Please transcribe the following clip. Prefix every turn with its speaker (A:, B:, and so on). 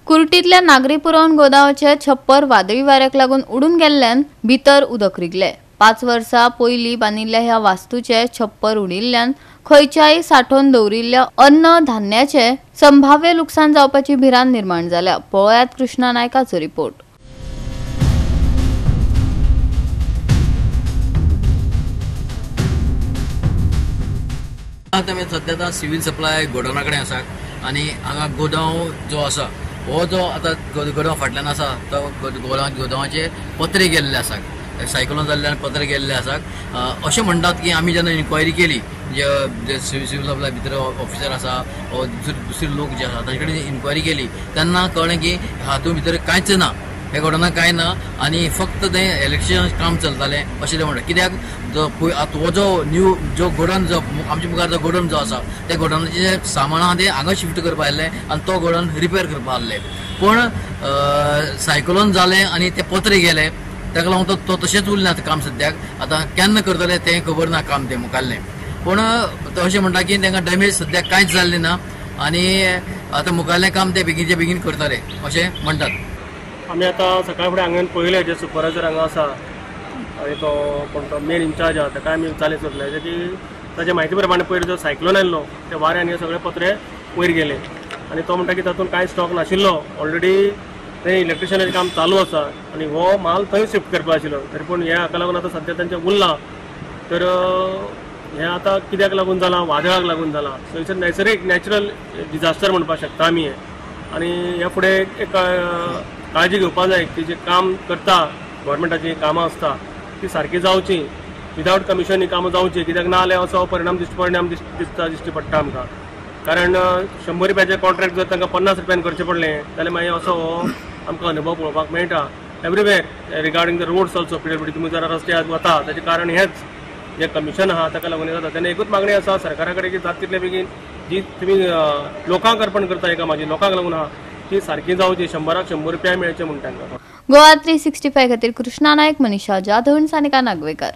A: कुर्टीतल्या नागरी पुरवण गोदामाचे छप्पर वादळी वाऱ्याक लागून उडून गेल्ल्यान भितर उदक रिगले। 5 वर्सां पयलीं बांदिल्ल्या ह्या वास्तूचे छप्पर उडिल्ल्यान खंयच्याय साठोवन दवरिल्ल्या अन्न धान्याचे संभाव्य लुकसाण जावपाची भिरांत निर्माण जाल्या। पळयात कृष्णा नायकाचो रिपोर्ट।
B: सध्या सिव्हिल सप्लाय गोडाऊना कडेन आसा आनी हांगा गोदांव जो आसा हो जो आता गोदांव फाटल्यान आसा तो गोदांवाचे पत्रे गेल्ले आसा, सायक्लोन जाल्ल्यान पत्रे गेल्ले आसा। अशें म्हणटात की आमी जेन्ना इन्क्वायरी केली जे सिव्हिल सप्लाय भितर ऑफिसर आसा दुसरे लोक जे आसा ताचे कडेन इन्क्वायरी केली तेन्ना कळ्ळें की हातूंत भितर कांयच ना, हे घडोवना कांय ना आनी फक्त तें इलेक्शन काम चलतालें अशें ते म्हणटा। कित्याक हो जो न्यू जो गोडाऊन जो आमच्या मुखार जो गोडाऊन जो आसा त्या गोडाऊनाचे सामान आहा तें हांगा शिफ्ट करपा आयल्लें आनी तो गोडाऊन रिपेर करपा आसलें, पूण सायक्लोन जालें आनी ते पत्रे गेले ताका लागून तो तशेंच उरलें आतां काम सद्याक। आतां केन्ना करतले तें खबर ना काम तें मुखारलें, पूण अशें म्हणटा की तांकां डॅमेज सद्याक कांयच जाल्लें ना आनी आतां मुखारलें काम ते बेगीनचे बेगीन करतले अशें म्हणटात।
C: आमी आतां सकाळ फुडें हांगा पळयलें जे सुपरवायझर हांगा आसा आनी तो कोण तो मेन इन्चार्ज आहा ताका आमी विचारलें सोदलें की ताचे म्हायती प्रमाणे पयर जो सायक्लोन आयल्लो त्या वाऱ्यान हे सगळे पत्रे वयर गेले आनी तो म्हणटा की तातूंत कांय स्टॉक नाशिल्लो, ऑलरेडी थंय इलेक्ट्रिशनाचें काम चालू आसा आनी हो माल थंय शिफ्ट करपा आशिल्लो, तरी पूण हे हाका लागून आतां सद्या तांचें उरलां। तर हें आतां कित्याक लागून जालां, वादळाक लागून जालां, थंयसर नैसर्गिक नॅचरल डिजास्टर म्हणपाक शकता आमी हें। आनी ह्या फुडें एक काळजी घेवपाक जाय की जें काम करता गव्हर्मेंटाची कामां आसता ती सारकी जावची, विदावट कमिशन ही कामां जावची, कित्याक ना जाल्यार असो परिणाम दिश्टी पडटा आमकां। कारण 100 रुपयाचें कॉन्ट्रॅक्ट जर तांकां 50 रुपयान करचें पडलें जाल्यार मागीर असो आमकां अनुभव पळोवपाक मेळटा everywhere regarding the roads also. PWD तुमी जर रस्त्यार वता ताचें कारण हेंच जें कमिशन आहा ताका लागून जाता। तेन्ना एकूच मागणी आसा सरकारा कडेन की जाता तितले बेगीन जी तुमी लोकांक अर्पण करता हे कामाची लोकांक लागून आहा ती सारकी जावची, 100क 100 रुपया मेळचे म्हण तांकां।
A: गोवा 365 खातीर कृष्णा नायक, मनीषा जाधव, सानिका नागवेकर।